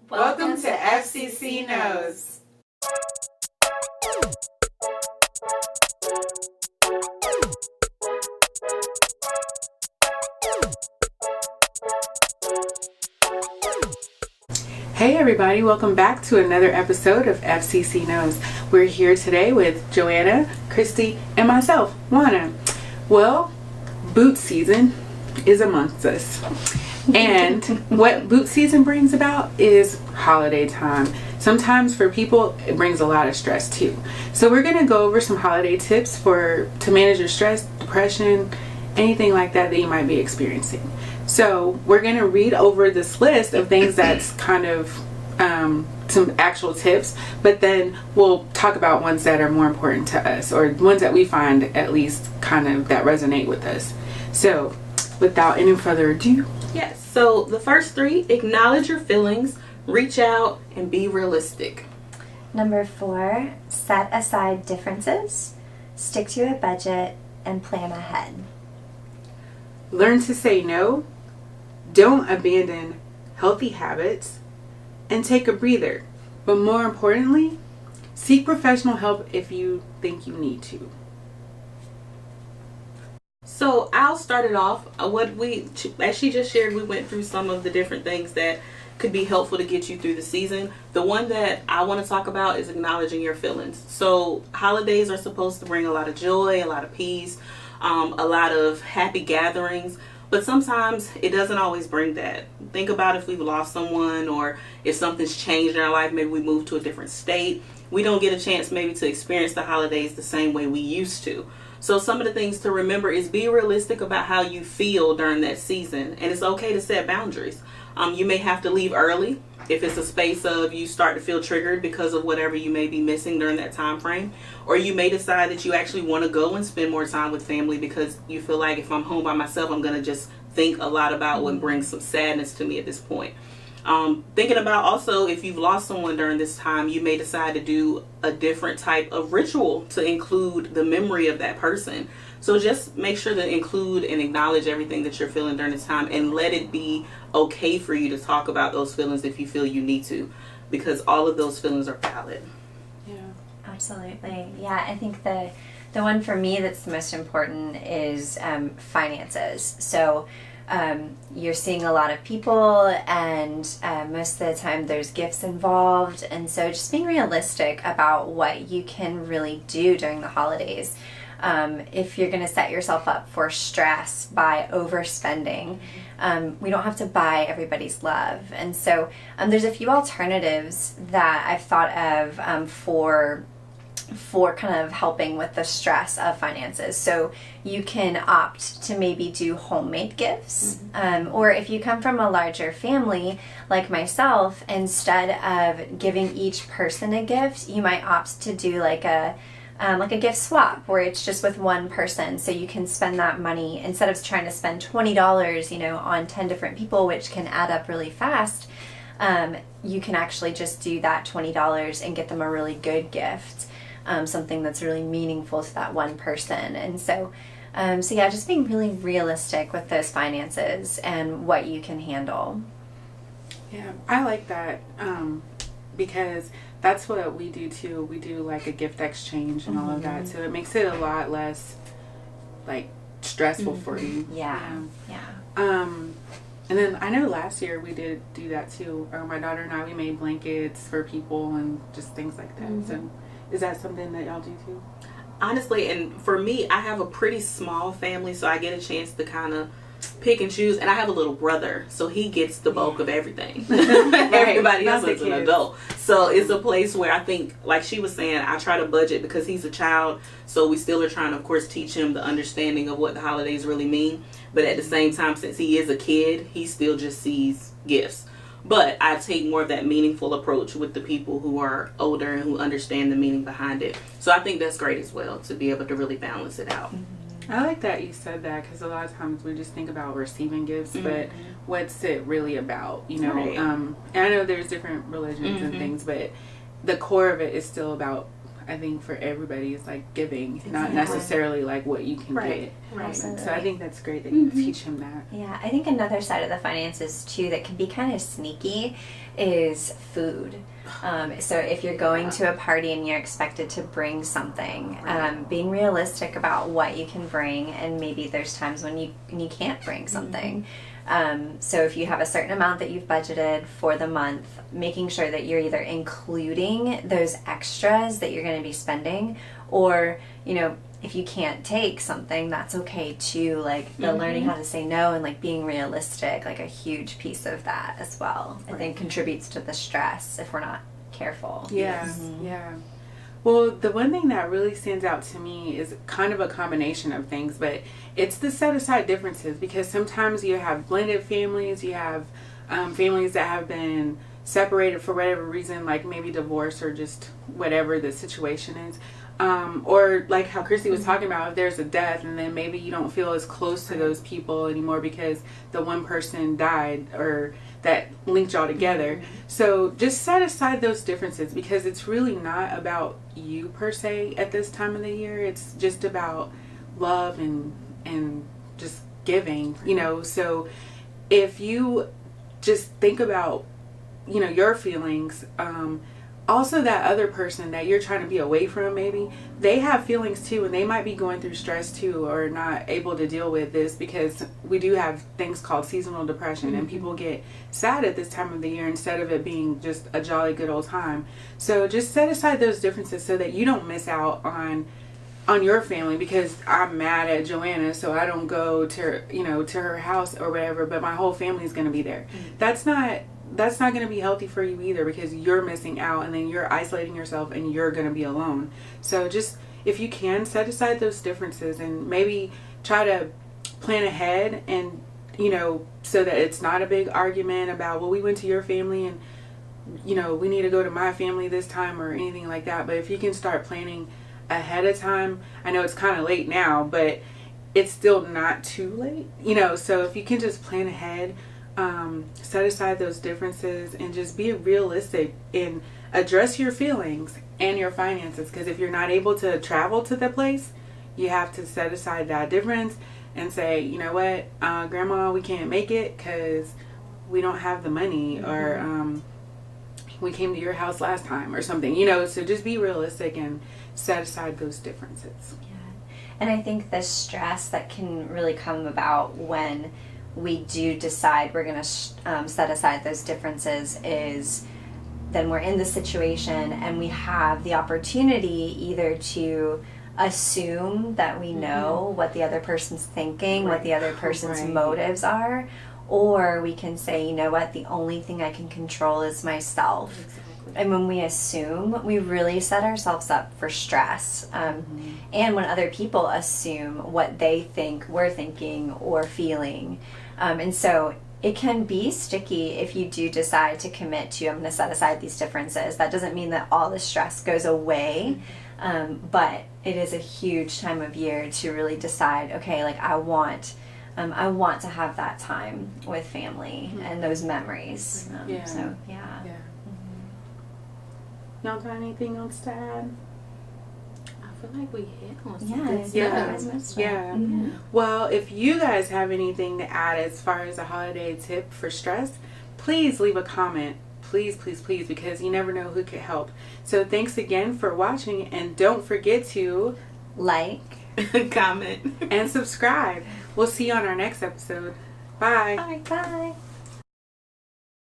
Welcome to FCC Knows. Hey everybody, welcome back to another episode of FCC Knows. We're here today with Joanna, Christy, and myself, Juana. Well, boot season is amongst us. And what boot season brings about is holiday time. Sometimes for people, it brings a lot of stress too. So we're going to go over some holiday tips to manage your stress, depression, anything like that you might be experiencing. So we're going to read over this list of things that's kind of some actual tips, but then we'll talk about ones that are more important to us, or ones that we find at least kind of that resonate with us. So without any further ado. Yes, so the first three: acknowledge your feelings, reach out, and be realistic. Number 4, set aside differences, stick to a budget, and plan ahead. Learn to say no, don't abandon healthy habits, and take a breather. But more importantly, seek professional help if you think you need to. So I'll start it off. As she just shared, we went through some of the different things that could be helpful to get you through the season. The one that I want to talk about is acknowledging your feelings. So holidays are supposed to bring a lot of joy, a lot of peace, a lot of happy gatherings. But sometimes it doesn't always bring that. Think about if we've lost someone, or if something's changed in our life, maybe we moved to a different state. We don't get a chance maybe to experience the holidays the same way we used to. So some of the things to remember is be realistic about how you feel during that season. And it's okay to set boundaries. You may have to leave early if it's a space of you start to feel triggered because of whatever you may be missing during that time frame. Or you may decide that you actually want to go and spend more time with family because you feel like if I'm home by myself, I'm going to just think a lot about what brings some sadness to me at this point. Thinking about also, if you've lost someone during this time, you may decide to do a different type of ritual to include the memory of that person. So just make sure to include and acknowledge everything that you're feeling during this time, and let it be okay for you to talk about those feelings if you feel you need to, because all of those feelings are valid. Yeah, absolutely. Yeah, I think the one for me that's the most important is finances. So you're seeing a lot of people, and most of the time there's gifts involved, and so just being realistic about what you can really do during the holidays. If you're going to set yourself up for stress by overspending, we don't have to buy everybody's love. And so there's a few alternatives that I've thought of for kind of helping with the stress of finances. So you can opt to maybe do homemade gifts, or if you come from a larger family like myself, instead of giving each person a gift, you might opt to do like a gift swap where it's just with one person, so you can spend that money instead of trying to spend $20 on 10 different people, which can add up really fast. You can actually just do that $20 and get them a really good gift, something that's really meaningful to that one person. And so yeah, just being really realistic with those finances and what you can handle. Yeah, I like that because that's what we do too. We do like a gift exchange and all of that, so it makes it a lot less like stressful for you. Yeah. And then I know last year we did do that too. My daughter and I, we made blankets for people and just things like that. So is that something that y'all do too? Honestly, and for me, I have a pretty small family, so I get a chance to kind of pick and choose. And I have a little brother, so he gets the bulk of everything. Everybody else is an adult, so it's a place where I think, like she was saying, I try to budget because he's a child, so we still are trying to, of course, teach him the understanding of what the holidays really mean. But at the same time, since he is a kid, he still just sees gifts. But I take more of that meaningful approach with the people who are older and who understand the meaning behind it. So I think that's great as well, to be able to really balance it out. I like that you said that, because a lot of times we just think about receiving gifts, but what's it really about, Right. And I know there's different religions and things, but the core of it is still about I think for everybody is like giving, not Exactly. necessarily like what you can Right. get. Right. Absolutely. So I think that's great that you teach him that. Yeah, I think another side of the finances too that can be kind of sneaky is food. So if you're going to a party and you're expected to bring something, being realistic about what you can bring, and maybe there's times when you can't bring something. So if you have a certain amount that you've budgeted for the month, making sure that you're either including those extras that you're going to be spending, or, you know, if you can't take something, that's okay too. Like the learning how to say no and like being realistic, like a huge piece of that as well. I think contributes to the stress if we're not careful. Yeah, yeah. Well, the one thing that really stands out to me is kind of a combination of things, but it's the set aside differences, because sometimes you have blended families, you have families that have been separated for whatever reason, like maybe divorce or just whatever the situation is. Or like how Christy was talking about, if there's a death and then maybe you don't feel as close to those people anymore because the one person died or that linked y'all together. So just set aside those differences, because it's really not about you per se at this time of the year. It's just about love and just giving, you know. So if you just think about, you know, your feelings, also that other person that you're trying to be away from, maybe they have feelings too, and they might be going through stress too, or not able to deal with this, because we do have things called seasonal depression, and people get sad at this time of the year instead of it being just a jolly good old time. So just set aside those differences so that you don't miss out on your family, because I'm mad at Joanna, so I don't go to, you know, to her house or whatever, but my whole family's going to be there. That's not going to be healthy for you either, because you're missing out and then you're isolating yourself and you're going to be alone. So just, if you can, set aside those differences and maybe try to plan ahead, and, you know, so that it's not a big argument about, well, we went to your family and, you know, we need to go to my family this time or anything like that. But if you can start planning ahead of time, I know it's kind of late now, but it's still not too late, you know. So if you can just plan ahead, set aside those differences and just be realistic and address your feelings and your finances, because if you're not able to travel to the place, you have to set aside that difference and say, you know what, Grandma, we can't make it because we don't have the money, or we came to your house last time or something, you know. So just be realistic and set aside those differences. Yeah. And I think the stress that can really come about when we do decide we're going to set aside those differences is then we're in the situation and we have the opportunity either to assume that we know what the other person's thinking, what the other person's motives are, or we can say, you know what, the only thing I can control is myself. Exactly. And when we assume, we really set ourselves up for stress. And when other people assume what they think we're thinking or feeling. And so it can be sticky if you do decide to commit to, I'm going to set aside these differences. That doesn't mean that all the stress goes away. But it is a huge time of year to really decide, okay, like I want to have that time with family and those memories. So, yeah. Y'all got anything else to add? I feel like we hit on some Yeah, good Yeah. stuff. Yeah. Well, if you guys have anything to add as far as a holiday tip for stress, please leave a comment. Please, please, please, because you never know who could help. So thanks again for watching, and don't forget to Like, Comment and subscribe. We'll see you on our next episode. Bye. bye.